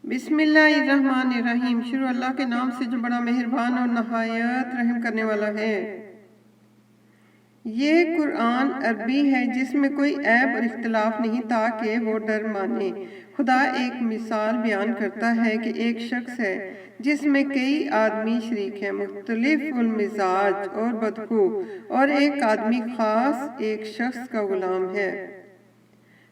बिस्मिल्लाहिर्रहमानिर्रहीम। शुरू अल्लाह के नाम से जो बड़ा मेहरबान और नहायत रहम करने वाला है। ये कुरान अरबी है जिसमें कोई ऐब और इख्तिलाफ नहीं ताकि वो डर माने। खुदा एक मिसाल बयान करता है कि एक शख्स है जिसमें कई आदमी शरीक हैं, मुख्तलिफुल मिजाज और बदखू, और एक आदमी खास एक शख्स का गुलाम है।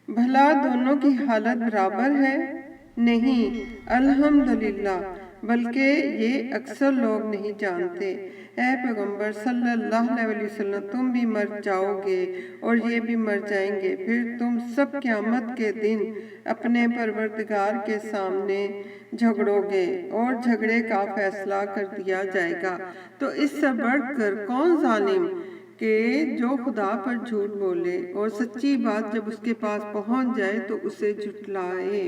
भला दोनों की हालत बराबर है? नहीं, अल्हम्दुलिल्लाह, बल्कि ये अक्सर लोग नहीं जानते। ऐ पैगंबर सल्लल्लाहु अलैहि वसल्लम, तुम भी मर जाओगे और ये भी मर जाएंगे, फिर तुम सब क़यामत के दिन अपने परवरदिगार के सामने झगड़ोगे और झगड़े का फैसला कर दिया जाएगा। तो इससे बढ़कर कौन जालिम कि जो खुदा पर झूठ बोले और सच्ची बात जब उसके पास पहुंच जाए तो उसे झुठलाए।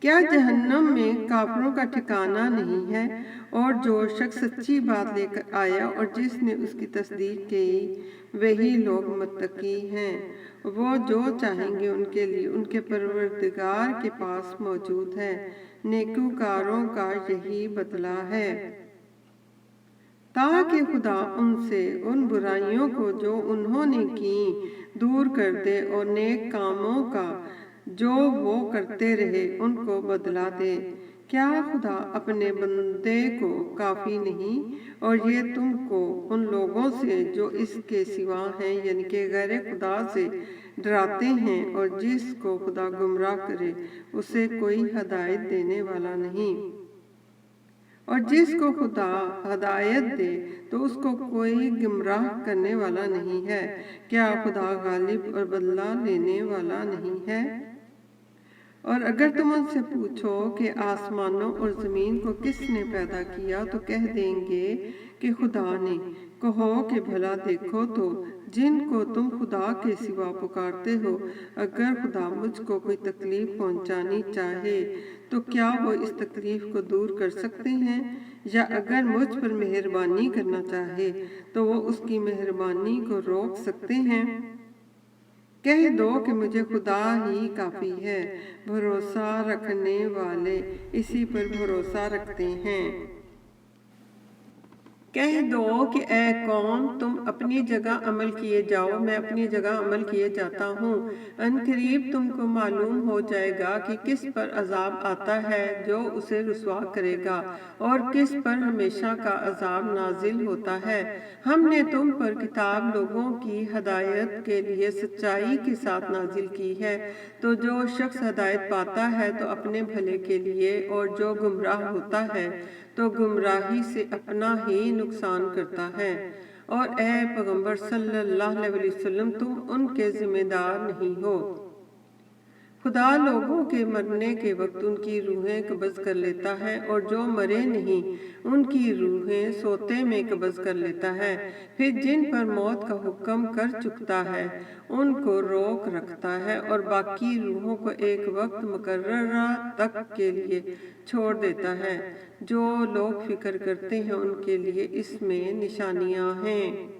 क्या जहन्नम में काफिरों का ठिकाना नहीं है? और जो शख्स सच्ची बात लेकर आया और जिसने उसकी तस्दीक की, वही लोग मुत्तकी हैं। वो जो चाहेंगे उनके लिए उनके परवरदिगार के पास मौजूद है। नेकूकारों का यही बदला है, ताकि खुदा उनसे उन बुराइयों को जो उन्होंने की दूर कर दे और नेक कामों का जो वो करते रहे उनको बदला दे। क्या खुदा अपने बंदे को काफ़ी नहीं? और ये तुमको उन लोगों से जो इसके सिवा हैं, यानी कि गैर खुदा से डराते हैं, और जिसको खुदा गुमराह करे उसे कोई हदायत देने वाला नहीं, और जिसको खुदा हदायत दे तो उसको कोई गुमराह करने वाला नहीं है। क्या खुदा गालिब और बदला लेने वाला नहीं है? और अगर तुम उनसे पूछो कि आसमानों और ज़मीन को किसने पैदा किया, तो कह देंगे कि खुदा ने। कहो कि भला देखो तो जिनको तुम खुदा के सिवा पुकारते हो, अगर खुदा मुझको कोई तकलीफ पहुंचानी चाहे तो क्या वो इस तकलीफ को दूर कर सकते हैं? या अगर मुझ पर मेहरबानी करना चाहे तो वो उसकी मेहरबानी को रोक सकते हैं? कह दो कि मुझे खुदा ही काफ़ी है। भरोसा रखने वाले इसी पर भरोसा रखते हैं। कह दो कि ऐ कौम, तुम अपनी जगह अमल किए जाओ, मैं अपनी जगह अमल किए जाता हूँ। अनकरीब तुमको मालूम हो जाएगा कि किस पर अजाब आता है जो उसे रुसवा करेगा, और किस पर हमेशा का अजाब नाजिल होता है। हमने तुम पर किताब लोगों की हदायत के लिए सच्चाई के साथ नाजिल की है। तो जो शख्स हदायत पाता है तो अपने भले के लिए, और जो गुमराह होता है तो गुमराही से अपना ही नुकसान करता है। और ऐ पैगंबर सल्लल्लाहु अलैहि वसल्लम, तुम उनके जिम्मेदार नहीं हो। खुदा लोगों के मरने के वक्त उनकी रूहें कब्ज़ कर लेता है, और जो मरे नहीं उनकी रूहें सोते में कब्ज़ कर लेता है। फिर जिन पर मौत का हुक्म कर चुकता है उनको रोक रखता है, और बाकी रूहों को एक वक्त मुकर्ररा तक के लिए छोड़ देता है। जो लोग फिक्र करते हैं उनके लिए इसमें निशानियां हैं।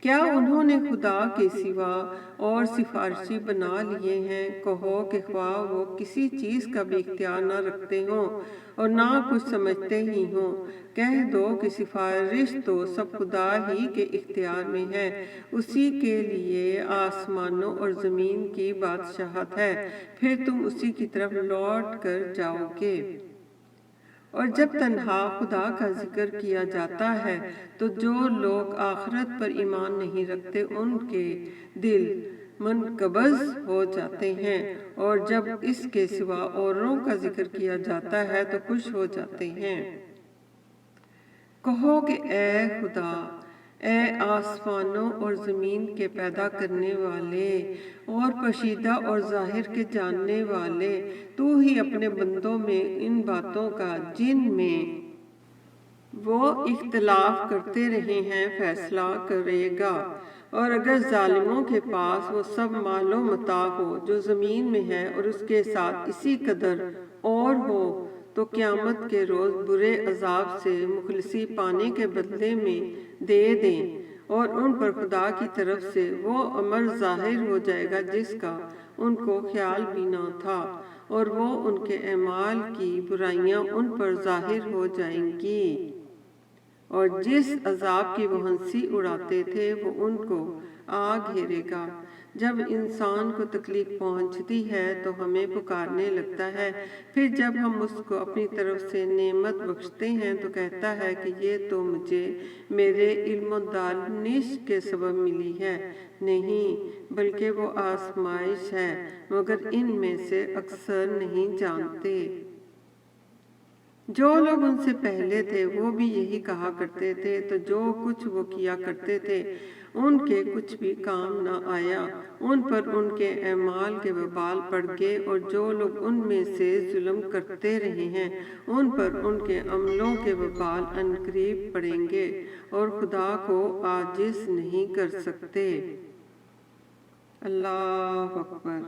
क्या उन्होंने खुदा के सिवा और सिफारिशी बना लिए हैं? कहो कि ख्वाह वो किसी चीज़ का भी इख्तियार न रखते हों और ना कुछ समझते ही हों, कह दो कि सिफारिश तो सब खुदा ही के इख्तियार में है। उसी के लिए आसमानों और ज़मीन की बादशाहत है, फिर तुम उसी की तरफ लौट कर जाओगे। और जब तन्हा खुदा का जिक्र किया जाता है तो जो लोग आखिरत पर ईमान नहीं रखते उनके दिल मुनकबज़ हो जाते हैं, और जब इसके सिवा औरों का जिक्र किया जाता है तो खुश हो जाते हैं। कहो कि ऐ खुदा, ऐ आसमानों और ज़मीन के पैदा करने वाले और पशीदा और ज़ाहिर के जानने वाले, तू ही अपने बंदों में इन बातों का जिनमें वो इख्तिलाफ करते रहे हैं फैसला करेगा। और अगर जालिमों के पास वो सब मालो मता हो जो ज़मीन में है और उसके साथ इसी कदर और हो, तो क़यामत के रोज़ बुरे अजाब से मुखलिसी पाने के बदले में दे दें, और उन पर खुदा की तरफ से वो अमर ज़ाहिर हो जाएगा जिसका ان کو خیال بھی نہ تھا، اور وہ ان کے اعمال کی برائیاں ان پر ظاہر ہو جائیں گی، اور جس عذاب کی وہ ہنسی اڑاتے تھے وہ ان کو آ گھیرے گا۔ جب انسان کو تکلیف پہنچتی ہے تو ہمیں پکارنے لگتا ہے، پھر جب ہم اس کو اپنی طرف سے نعمت بخشتے ہیں تو کہتا ہے کہ یہ تو مجھے میرے علم و دانش کے سبب ملی ہے۔ نہیں، بلکہ وہ آزمائش ہے، مگر ان میں سے اکثر نہیں جانتے۔ جو لوگ ان سے پہلے تھے وہ بھی یہی کہا کرتے تھے، تو جو کچھ وہ کیا کرتے تھے ان کے کچھ بھی کام نہ آیا، ان پر ان کے اعمال کے وبال پڑ گئے، اور جو لوگ ان میں سے ظلم کرتے رہے ہیں ان پر ان کے عملوں کے وبال عنقریب پڑیں گے، اور خدا کو عاجز نہیں کر سکتے۔ اللہ اکبر۔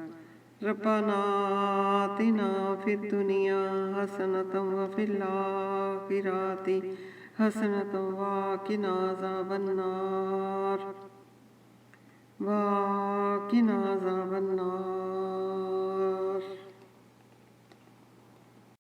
ربنا آتنا فی الدنیا حسنۃ وفی الآخرۃ حسنۃ وقنا عذاب النار وقنا عذاب النار۔